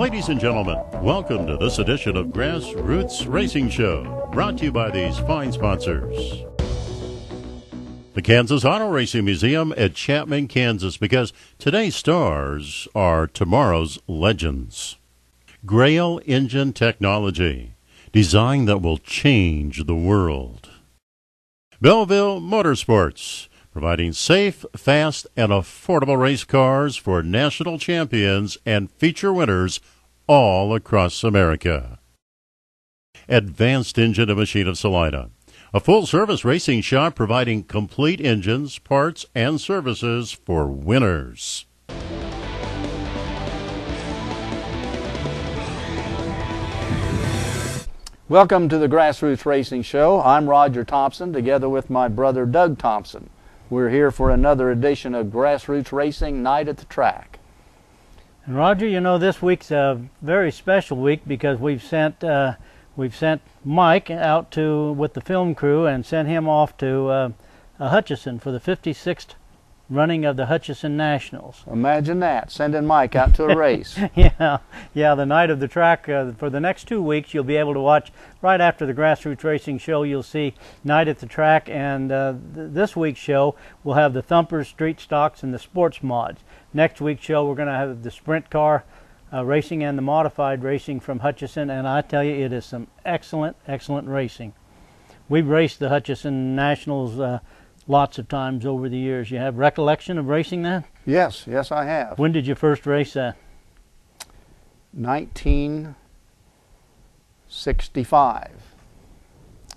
Ladies and gentlemen, welcome to this edition of Grassroots Racing Show, brought to you by these fine sponsors. The Kansas Auto Racing Museum at Chapman, Kansas, because today's stars are tomorrow's legends. Grail Engine Technology, design that will change the world. Belleville Motorsports, providing safe, fast, and affordable race cars for national champions and feature winners all across America. Advanced Engine and Machine of Salina, a full-service racing shop providing complete engines, parts, and services for winners. Welcome to the Grassroots Racing Show. I'm Roger Thompson, together with my brother Doug Thompson. We're here for another edition of Grassroots Racing Night at the Track. And Roger, you know, this week's a very special week because we've sent Mike out with the film crew and sent him off to Hutchinson for the 56th running of the Hutchinson Nationals. Imagine that, sending Mike out to a race. Yeah, the night of the track. For the next 2 weeks, you'll be able to watch right after the Grassroots Racing Show. You'll see Night at the Track, and this week's show will have the Thumpers, Street Stocks, and the Sports Mods. Next week's show, we're going to have the Sprint Car racing and the Modified racing from Hutchinson, and I tell you, it is some excellent racing. We've raced the Hutchinson Nationals lots of times over the years. You have recollection of racing that? Yes, I have. When did you first race that? 1965.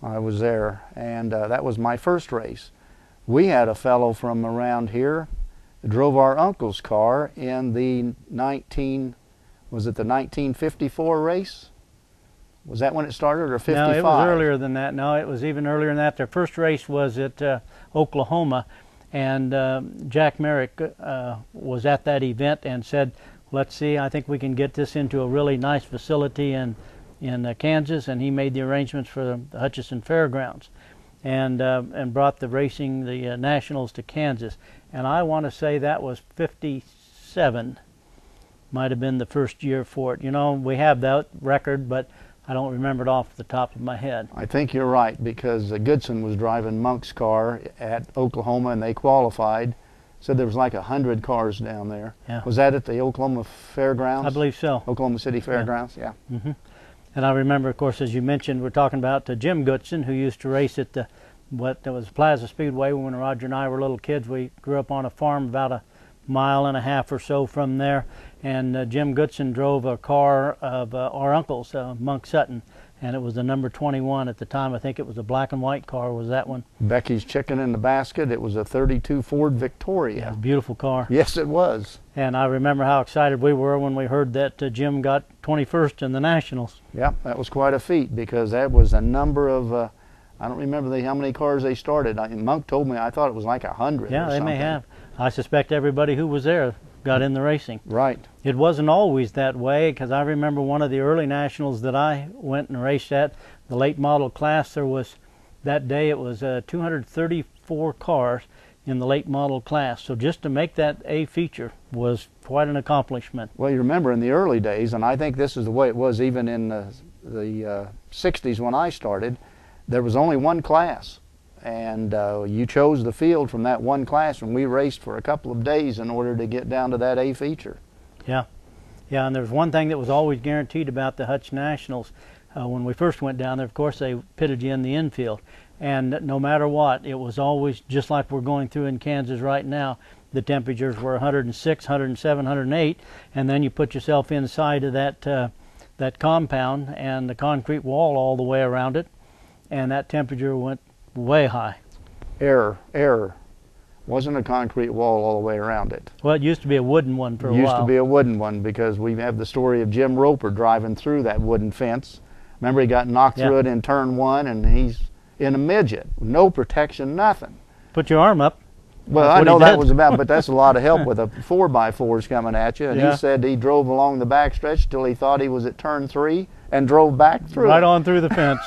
I was there, and that was my first race. We had a fellow from around here that drove our uncle's car in the 1954 race? Was that when it started, or 55? No, it was earlier than that. No, it was even earlier than that. Their first race was at Oklahoma, and Jack Merrick was at that event and said, let's see, I think we can get this into a really nice facility in Kansas, and he made the arrangements for the Hutchinson Fairgrounds and brought the Nationals to Kansas. And I want to say that was 57, might have been the first year for it. You know, we have that record, but I don't remember it off the top of my head. I think you're right, because Goodson was driving Monk's car at Oklahoma, and they qualified. Said there was like 100 cars down there. Yeah. Was that at the Oklahoma Fairgrounds? I believe so. Oklahoma City Fairgrounds, yeah. Mm-hmm. And I remember, of course, as you mentioned, we're talking about Jim Goodson, who used to race at what was Plaza Speedway when Roger and I were little kids. We grew up on a farm about a mile and a half or so from there, and Jim Goodson drove a car of our uncle's, Monk Sutton, and it was the number 21 at the time. I think it was a black and white car, was that one? Becky's Chicken in the Basket. It was a 32 Ford Victoria. Yeah, beautiful car. Yes, it was. And I remember how excited we were when we heard that Jim got 21st in the Nationals. Yeah, that was quite a feat, because that was a number of, I don't remember how many cars they started. Monk told me, I thought it was like 100 Yeah, or they something. may have. I suspect everybody who was there got in the racing. Right. It wasn't always that way, because I remember one of the early Nationals that I went and raced at, the late model class, there was, that day it was 234 cars in the late model class. So just to make that A feature was quite an accomplishment. Well, you remember in the early days, and I think this is the way it was even in the 60s when I started, there was only one class. And you chose the field from that one class, and we raced for a couple of days in order to get down to that A feature. Yeah, and there's one thing that was always guaranteed about the Hutch Nationals. When we first went down there, of course, they pitted you in the infield. And no matter what, it was always just like we're going through in Kansas right now. The temperatures were 106, 107, 108, and then you put yourself inside of that compound and the concrete wall all the way around it, and that temperature went way high. Error. Wasn't a concrete wall all the way around it. Well, it used to be a wooden one for a while. It used to be a wooden one, because we have the story of Jim Roper driving through that wooden fence. Remember, he got knocked through it in turn 1, and he's in a midget, no protection, nothing. Put your arm up. Well, I know that was about, but that's a lot of help with a 4x4s coming at you. And he said he drove along the backstretch till he thought he was at turn 3 and drove back through right on through the fence.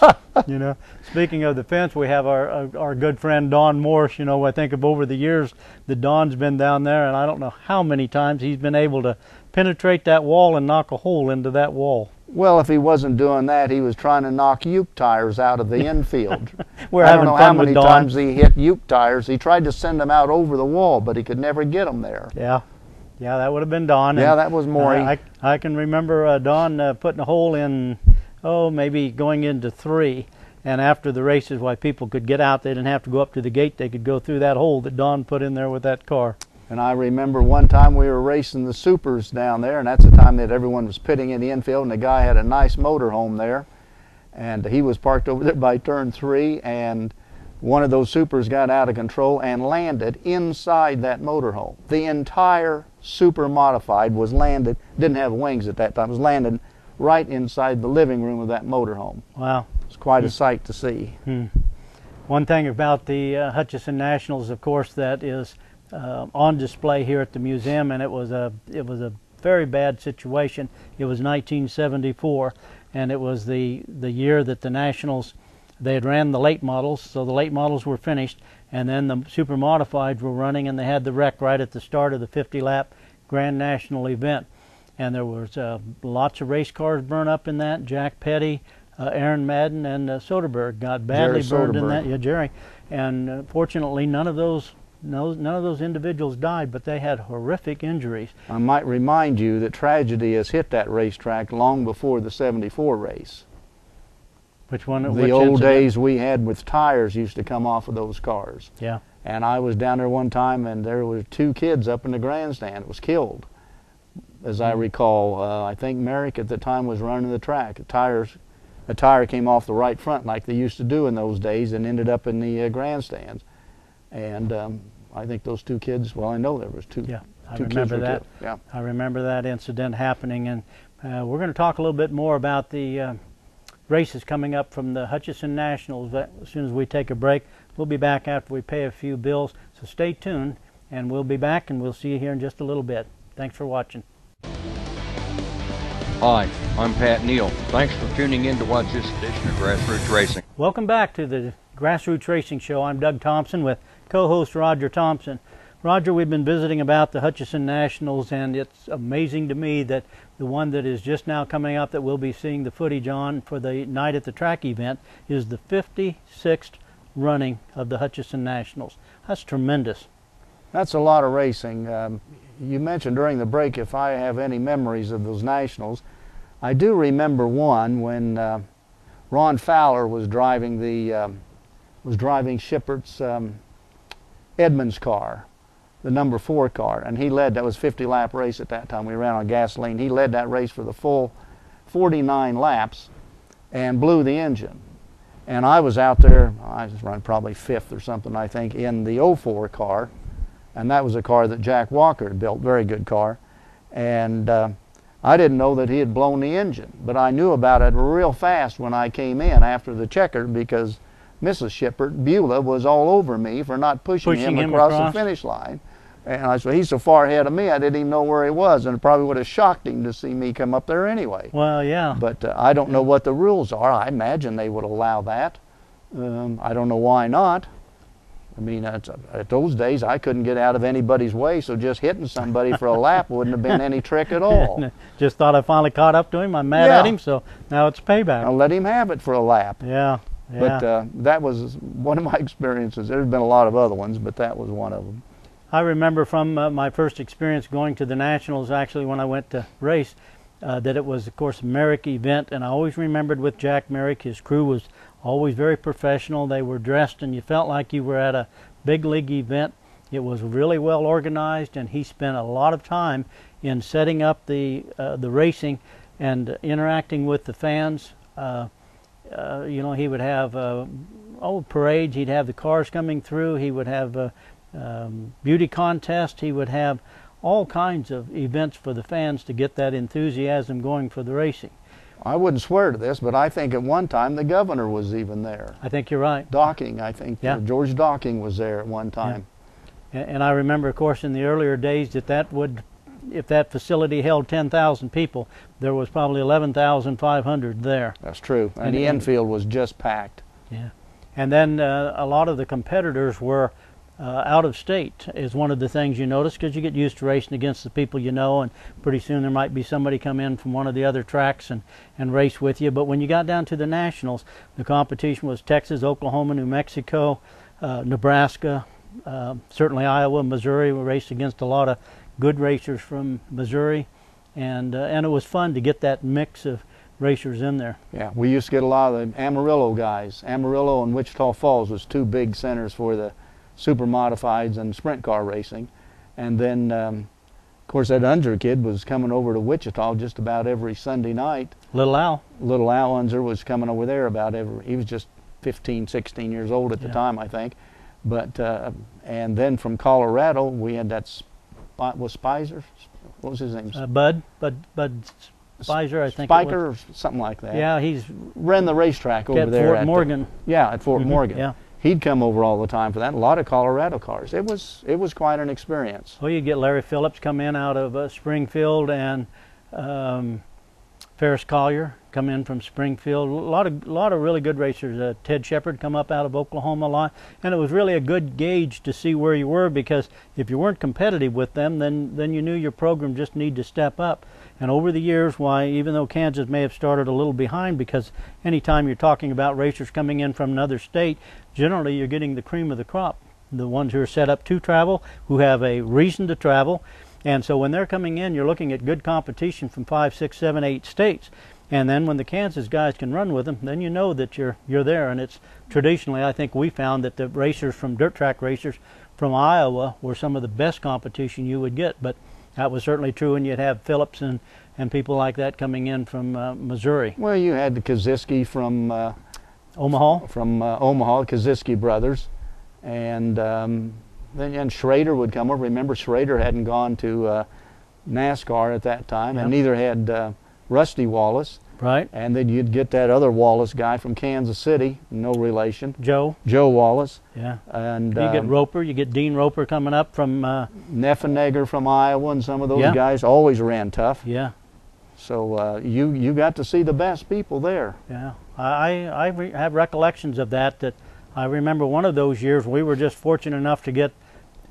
You know, speaking of the fence, we have our good friend Don Morse. You know, I think of over the years that Don's been down there, and I don't know how many times he's been able to penetrate that wall and knock a hole into that wall. Well, if he wasn't doing that, he was trying to knock uke tires out of the infield. We're I don't having know fun how many with Don. times he hit uke tires. He tried to send them out over the wall, but he could never get them there. Yeah, yeah, that would have been Don. Yeah, And, that was Maury. I can remember Don putting a hole in, maybe going into 3. And after the races, why people could get out, they didn't have to go up to the gate. They could go through that hole that Don put in there with that car. And I remember one time we were racing the supers down there, and that's the time that everyone was pitting in the infield, and the guy had a nice motorhome there. And he was parked over there by turn 3, and one of those supers got out of control and landed inside that motorhome. The entire super modified was landed, didn't have wings at that time, was landed right inside the living room of that motorhome. Wow. It's quite a sight to see. One thing about the Hutchinson Nationals, of course, that is on display here at the museum, and it was a very bad situation. It was 1974, and it was the year that the Nationals, they had ran the late models, so the late models were finished, and then the super modifieds were running, and they had the wreck right at the start of the 50-lap Grand National event. And there was lots of race cars burned up in that. Jack Petty, Aaron Madden, and Soderberg got badly burned in that. Yeah, Jerry. And fortunately, none of those individuals died, but they had horrific injuries. I might remind you that tragedy has hit that racetrack long before the '74 race. Which one? The old days we had with tires used to come off of those cars. Yeah. And I was down there one time, and there were 2 kids up in the grandstand that was killed. As I recall, I think Merrick at the time was running the track. A tire came off the right front like they used to do in those days and ended up in the grandstands. And I think those 2 kids, well, I know there was 2. Yeah, I 2 kids remember were that. killed. Yeah. I remember that incident happening, and we're going to talk a little bit more about the races coming up from the Hutchinson Nationals as soon as we take a break. We'll be back after we pay a few bills, so stay tuned, and we'll be back, and we'll see you here in just a little bit. Thanks for watching. Hi, I'm Pat Neal. Thanks for tuning in to watch this edition of Grassroots Racing. Welcome back to the Grassroots Racing Show. I'm Doug Thompson with co-host Roger Thompson. Roger, we've been visiting about the Hutchinson Nationals, and it's amazing to me that the one that is just now coming up that we'll be seeing the footage on for the Night at the Track event is the 56th running of the Hutchinson Nationals. That's tremendous. That's a lot of racing. You mentioned during the break if I have any memories of those Nationals. I do remember one when Ron Fowler was driving Shippert's Edmonds car, the number 4 car, and he led. That was 50-lap race at that time. We ran on gasoline. He led that race for the full 49 laps and blew the engine. And I was out there, I was running probably 5th or something, I think, in the 04 car. And that was a car that Jack Walker had built, very good car. And I didn't know that he had blown the engine, but I knew about it real fast when I came in after the checker, because Mrs. Shippert, Beulah, was all over me for not pushing him across the finish line. And I said, he's so far ahead of me, I didn't even know where he was, and it probably would have shocked him to see me come up there anyway. Well, yeah. But I don't know what the rules are. I imagine they would allow that. I don't know why not. I mean, at those days, I couldn't get out of anybody's way, so just hitting somebody for a lap wouldn't have been any trick at all. Just thought I finally caught up to him. I'm mad at him, so now it's payback. I'll let him have it for a lap. Yeah, yeah. But that was one of my experiences. There's been a lot of other ones, but that was one of them. I remember from my first experience going to the Nationals, actually when I went to race, that it was, of course, a Merrick event, and I always remembered with Jack Merrick, his crew was always very professional. They were dressed, and you felt like you were at a big league event. It was really well organized, and he spent a lot of time in setting up the racing and interacting with the fans. You know, he would have parades. He'd have the cars coming through. He would have beauty contests. He would have all kinds of events for the fans to get that enthusiasm going for the racing. I wouldn't swear to this, but I think at one time the governor was even there. I think you're right. Docking, I think. Yeah. George Docking was there at one time. Yeah. And I remember, of course, in the earlier days that would, if that facility held 10,000 people, there was probably 11,500 there. That's true. And the infield was just packed. Yeah. And then a lot of the competitors were out of state is one of the things you notice, because you get used to racing against the people you know, and pretty soon there might be somebody come in from one of the other tracks and race with you. But when you got down to the Nationals, the competition was Texas, Oklahoma, New Mexico, Nebraska, certainly Iowa, Missouri. We raced against a lot of good racers from Missouri, and it was fun to get that mix of racers in there. Yeah, we used to get a lot of the Amarillo guys. Amarillo and Wichita Falls was two big centers for the super modifieds and sprint car racing. And then, of course, that Unser kid was coming over to Wichita just about every Sunday night. Little Al. Little Al Unser was coming over there about every, he was just 15, 16 years old at the time, I think. But, and then from Colorado, we had that, was Spicer? What was his name? Bud Spicer, I think. Spiker or something like that. Yeah, he's ran the racetrack over there Fort Morgan. Yeah, at Fort Morgan. Yeah. He'd come over all the time for that. A lot of Colorado cars. It was quite an experience. Well, you get Larry Phillips come in out of Springfield, and Ferris Collier come in from Springfield. A lot of really good racers. Ted Shepard come up out of Oklahoma a lot, and it was really a good gauge to see where you were, because if you weren't competitive with them, then you knew your program just needed to step up. And over the years, why, even though Kansas may have started a little behind, because anytime you're talking about racers coming in from another state, generally you're getting the cream of the crop, the ones who are set up to travel, who have a reason to travel. And so when they're coming in, you're looking at good competition from 5, 6, 7, 8 states. And then when the Kansas guys can run with them, then you know that you're there. And it's traditionally, I think we found that the racers from dirt track racers from Iowa were some of the best competition you would get. But that was certainly true, and you'd have Phillips and people like that coming in from Missouri. Well, you had the Kaziski from Omaha. From Omaha, Kaziski brothers, and then Schrader would come over. Remember, Schrader hadn't gone to NASCAR at that time, and neither had Rusty Wallace. Right. And then you'd get that other Wallace guy from Kansas City, no relation. Joe Wallace. Yeah. And you get Roper. You get Dean Roper coming up from Neffenegger from Iowa, and some of those guys always ran tough. Yeah. So you got to see the best people there. Yeah. I have recollections of that I remember one of those years we were just fortunate enough to get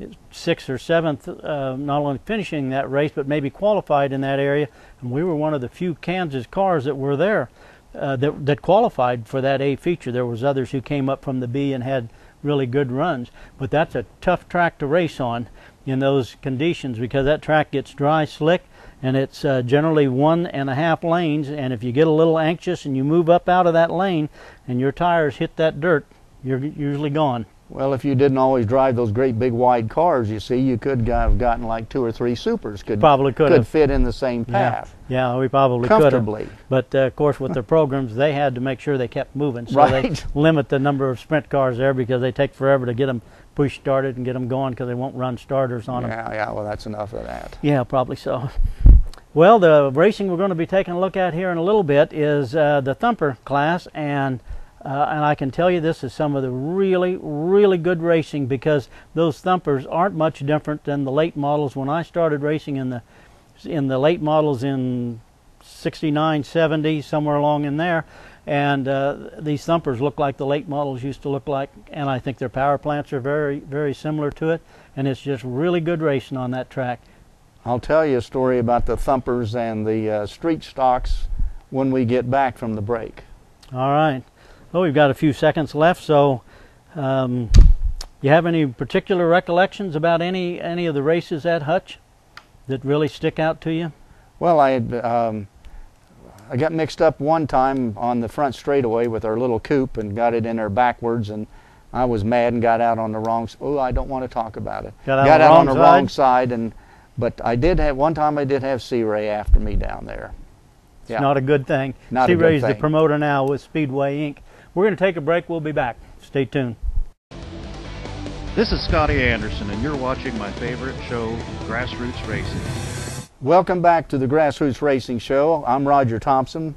6th or 7th, not only finishing that race, but maybe qualified in that area. And we were one of the few Kansas cars that were there that qualified for that A feature. There was others who came up from the B and had really good runs. But that's a tough track to race on in those conditions, because that track gets dry, slick, and it's generally 1.5 lanes. And if you get a little anxious and you move up out of that lane and your tires hit that dirt, you're usually gone. Well, if you didn't always drive those great big wide cars, you see, you could have gotten like 2 or 3 supers. Probably could fit in the same path. Yeah, we probably could have. But of course, with their programs, they had to make sure they kept moving. So they limit the number of sprint cars there, because they take forever to get them push started and get them going, because they won't run starters on them. Yeah, well, that's enough of that. Yeah, probably so. Well, the racing we're going to be taking a look at here in a little bit is the Thumper class, and I can tell you this is some of the really, really good racing, because those Thumpers aren't much different than the late models. When I started racing in the late models in 69, 70, somewhere along in there, and these Thumpers look like the late models used to look like, and I think their power plants are very, very similar to it, and it's just really good racing on that track. I'll tell you a story about the Thumpers and the street stocks when we get back from the break. All right. Well, we've got a few seconds left, so you have any particular recollections about any of the races at Hutch that really stick out to you? Well, I got mixed up one time on the front straightaway with our little coupe and got it in there backwards, and I was mad and got out on the wrong side. Oh, I don't want to talk about it. Got out on the wrong side, but I did have one time. I did have C-Ray after me down there. It's not a good thing. C-Ray's the promoter now with Speedway Inc. We're going to take a break. We'll be back. Stay tuned. This is Scotty Anderson, and you're watching my favorite show, Grassroots Racing. Welcome back to the Grassroots Racing Show. I'm Roger Thompson,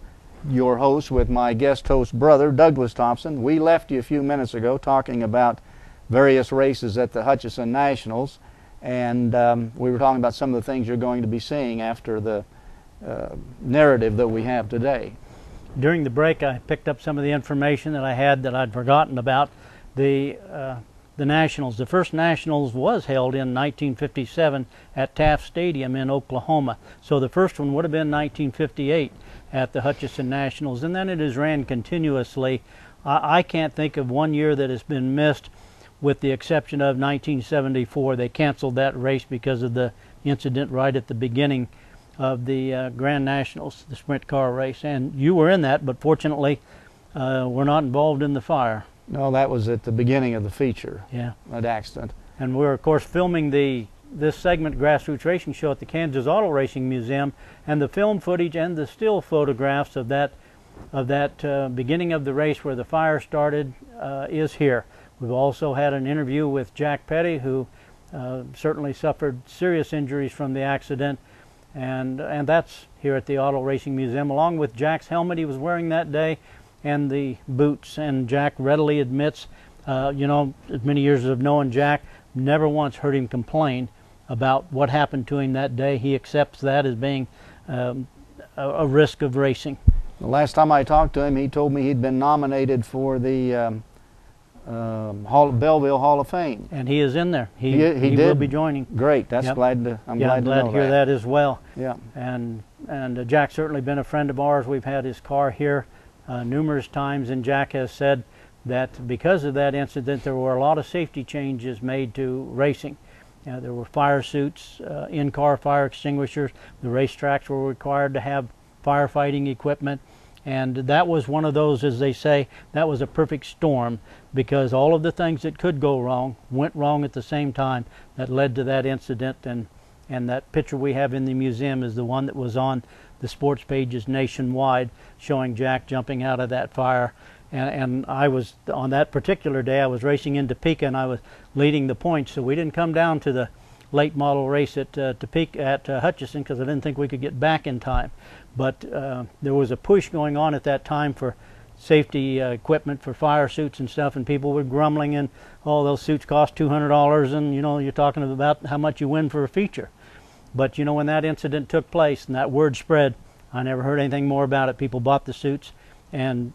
your host, with my guest host brother, Douglas Thompson. We left you a few minutes ago talking about various races at the Hutchinson Nationals, and we were talking about some of the things you're going to be seeing after the narrative that we have today. During the break, I picked up some of the information that I had that I'd forgotten about. The the Nationals. The first Nationals was held in 1957 at Taft Stadium in Oklahoma. So the first one would have been 1958 at the Hutchinson Nationals, and then it has ran continuously. I can't think of one year that has been missed, with the exception of 1974. They canceled that race because of the incident right at the beginning of the Grand Nationals, the sprint car race. And you were in that, but fortunately were not involved in the fire. No, that was at the beginning of the feature. Yeah. That accident. And we're of course filming this segment, Grassroots Racing Show, at the Kansas Auto Racing Museum, and the film footage and the still photographs of that beginning of the race where the fire started is here. We've also had an interview with Jack Petty, who certainly suffered serious injuries from the accident, and that's here at the Auto Racing Museum, along with Jack's helmet he was wearing that day and the boots. And Jack readily admits, you know, as many years of knowing Jack, never once heard him complain about what happened to him that day. He accepts that as being a risk of racing. The last time I talked to him, he told me he'd been nominated for the Belleville Hall of Fame. And he is in there. He did. will be joining. Great. That's Yep. I'm glad to hear that as well. Yeah. And Jack's certainly been a friend of ours. We've had his car here numerous times, and Jack has said that because of that incident, there were a lot of safety changes made to racing. There were fire suits, in-car fire extinguishers. The racetracks were required to have firefighting equipment. And that was one of those, as they say, that was a perfect storm, because all of the things that could go wrong went wrong at the same time that led to that incident. And that picture we have in the museum is the one that was on the sports pages nationwide, showing Jack jumping out of that fire. And I was, on that particular day, I was racing in Topeka, and I was leading the points, so we didn't come down to the late model race at Topeka at Hutchinson, because I didn't think we could get back in time. But there was a push going on at that time for safety equipment for fire suits and stuff, and people were grumbling, and oh, those suits cost $200, and you know, you're talking about how much you win for a feature. But you know, when that incident took place and that word spread, I never heard anything more about it. People bought the suits and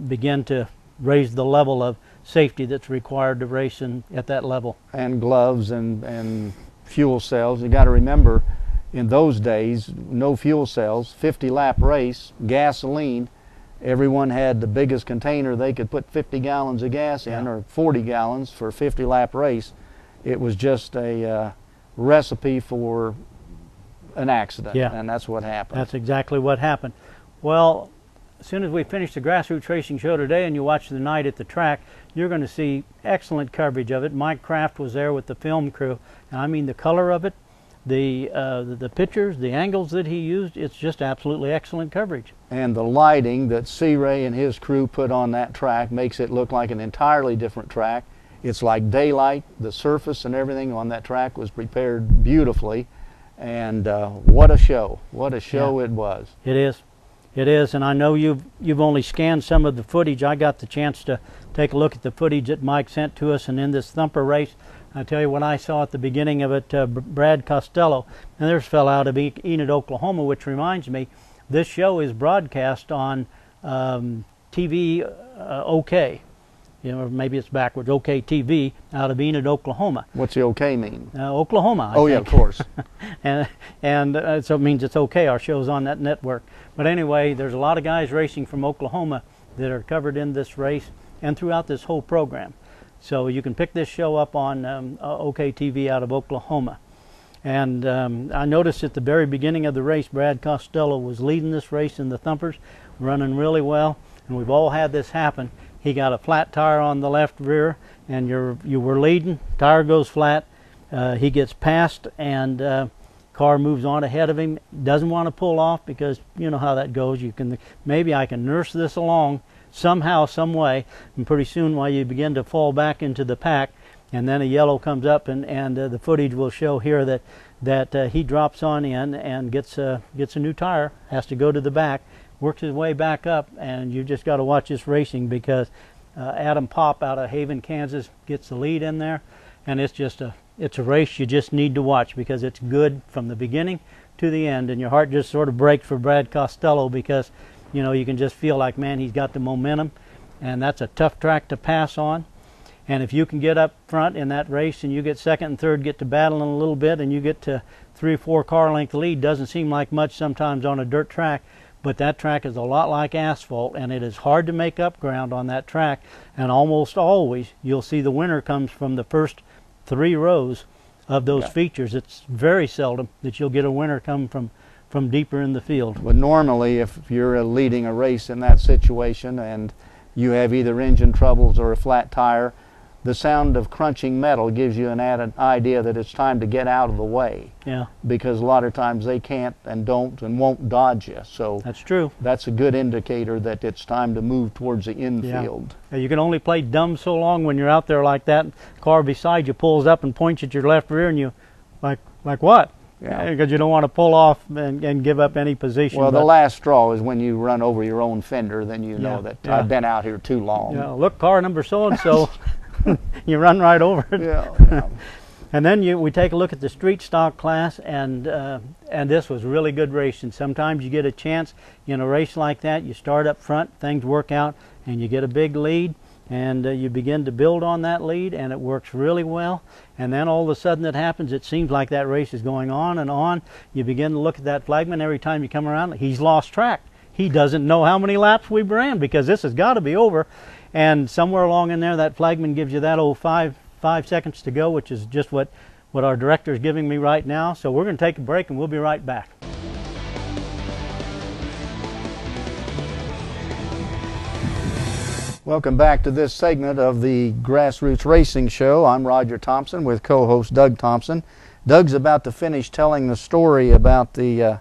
began to raise the level of safety that's required to race at that level. And gloves and fuel cells. You got to remember, in those days, no fuel cells, 50-lap race, gasoline. Everyone had the biggest container they could put 50 gallons of gas in, or 40 gallons for a 50-lap race. It was just a recipe for an accident, and that's what happened. That's exactly what happened. Well, as soon as we finish the Grassroots Racing Show today and you watch the night at the track, you're going to see excellent coverage of it. Mike Kraft was there with the film crew, and I mean the color of it, the pictures, the angles that he used, it's just absolutely excellent coverage. And the lighting that C. Ray and his crew put on that track makes it look like an entirely different track. It's like daylight. The surface and everything on that track was prepared beautifully, and what a show! What a show it was. It is. It is, and I know you've only scanned some of the footage. I got the chance to take a look at the footage that Mike sent to us, and in this thumper race, I tell you what I saw at the beginning of it, Brad Costello, and there's a fellow out of Enid, Oklahoma, which reminds me, this show is broadcast on TV OK. You know, or maybe it's backwards, OK TV, out of Enid, Oklahoma. What's the OK mean? Oklahoma, I think. Yeah, of course. and so it means it's okay, our show's on that network. But anyway, there's a lot of guys racing from Oklahoma that are covered in this race and throughout this whole program. So you can pick this show up on OK TV out of Oklahoma. And I noticed at the very beginning of the race, Brad Costello was leading this race in the thumpers, running really well. And we've all had this happen. He got a flat tire on the left rear, and you were leading, tire goes flat, he gets passed, and car moves on ahead of him, doesn't want to pull off, because you know how that goes. Maybe I can nurse this along somehow, some way, and pretty soon while you begin to fall back into the pack, and then a yellow comes up, and the footage will show here that he drops on in and gets a new tire, has to go to the back, works his way back up, and you just got to watch this racing, because Adam Popp out of Haven, Kansas gets the lead in there, and it's a race you just need to watch, because it's good from the beginning to the end, and your heart just sort of breaks for Brad Costello, because you know, you can just feel like, man, he's got the momentum, and that's a tough track to pass on. And if you can get up front in that race and you get second and third, get to battling a little bit, and you get to 3 or 4 car length lead, doesn't seem like much sometimes on a dirt track, but that track is a lot like asphalt, and it is hard to make up ground on that track. And almost always you'll see the winner comes from the first 3 rows of those features. It's very seldom that you'll get a winner come from deeper in the field. But normally, if you're leading a race in that situation and you have either engine troubles or a flat tire, the sound of crunching metal gives you an added idea that it's time to get out of the way. Yeah. Because a lot of times they can't and don't and won't dodge you. So that's true. That's a good indicator that it's time to move towards the infield. Yeah. You can only play dumb so long when you're out there like that. Car beside you pulls up and points at your left rear, and you like what? Yeah. Because you don't want to pull off and give up any position. Well, the last straw is when you run over your own fender, then you know that I've been out here too long. Yeah, look, car number so-and-so. You run right over it. Yeah. And then we take a look at the street stock class, and this was really good racing. Sometimes you get a chance in a race like that. You start up front, things work out, and you get a big lead, and you begin to build on that lead, and it works really well. And then all of a sudden it happens. It seems like that race is going on and on. You begin to look at that flagman every time you come around. He's lost track. He doesn't know how many laps we've ran, because this has got to be over. And somewhere along in there, that flagman gives you that old 5 seconds to go, which is just what our director is giving me right now. So we're going to take a break, and we'll be right back. Welcome back to this segment of the Grassroots Racing Show. I'm Roger Thompson with co-host Doug Thompson. Doug's about to finish telling the story about the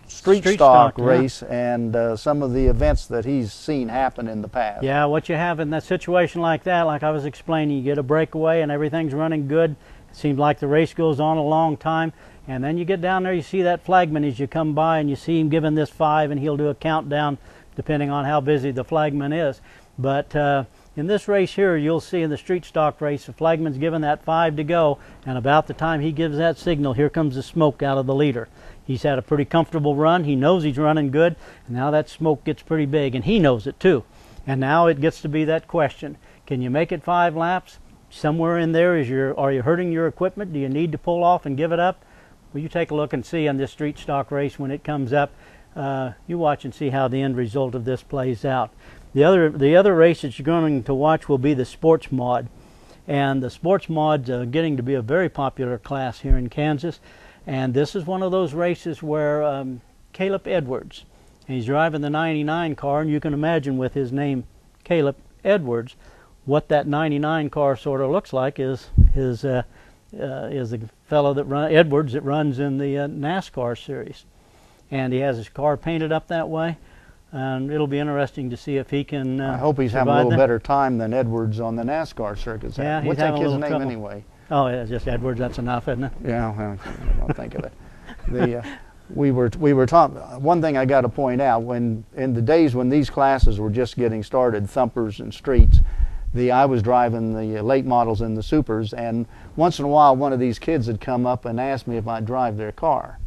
street stock race and some of the events that he's seen happen in the past. Yeah, what you have in that situation like that, like I was explaining, you get a breakaway and everything's running good. It seems like the race goes on a long time, and then you get down there, you see that flagman as you come by, and you see him giving this 5, and he'll do a countdown depending on how busy the flagman is. But in this race here, you'll see in the street stock race, the flagman's giving that 5 to go, and about the time he gives that signal, here comes the smoke out of the leader. He's had a pretty comfortable run. He knows he's running good, and now that smoke gets pretty big, and he knows it too. And now it gets to be that question: can you make it 5 laps? Somewhere in there are you hurting your equipment? Do you need to pull off and give it up? Well, you take a look and see on this street stock race when it comes up. You watch and see how the end result of this plays out. The other race that you're going to watch will be the sports mod, and the sports mod's getting to be a very popular class here in Kansas. And this is one of those races where Caleb Edwards, and he's driving the 99 car, and you can imagine with his name Caleb Edwards, what that 99 car sort of looks like is the fellow Edwards that runs in the NASCAR series. And he has his car painted up that way, and it'll be interesting to see if he can I hope he's having a little better time than Edwards on the NASCAR circuits. Yeah, What's having his a little name trouble. anyway? Oh, yeah, just Edwards. That's enough, isn't it? Yeah, well, I don't think of it. We were talking. One thing I got to point out: when in the days when these classes were just getting started, thumpers and streets, I was driving the late models and the supers, and once in a while, one of these kids would come up and ask me if I'd drive their car.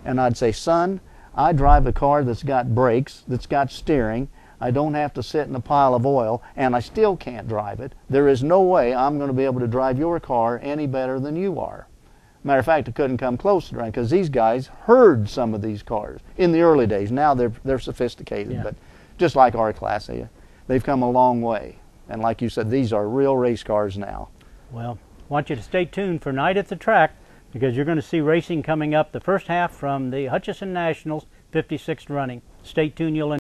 And I'd say, son, I drive a car that's got brakes, that's got steering. I don't have to sit in a pile of oil, and I still can't drive it. There is no way I'm going to be able to drive your car any better than you are. Matter of fact, I couldn't come close to driving, because these guys heard some of these cars in the early days. Now they're sophisticated, Yeah. but just like our class, they've come a long way. And like you said, these are real race cars now. Well, I want you to stay tuned for Night at the Track, because you're going to see racing coming up the first half from the Hutchinson Nationals 56th running. Stay tuned, you'll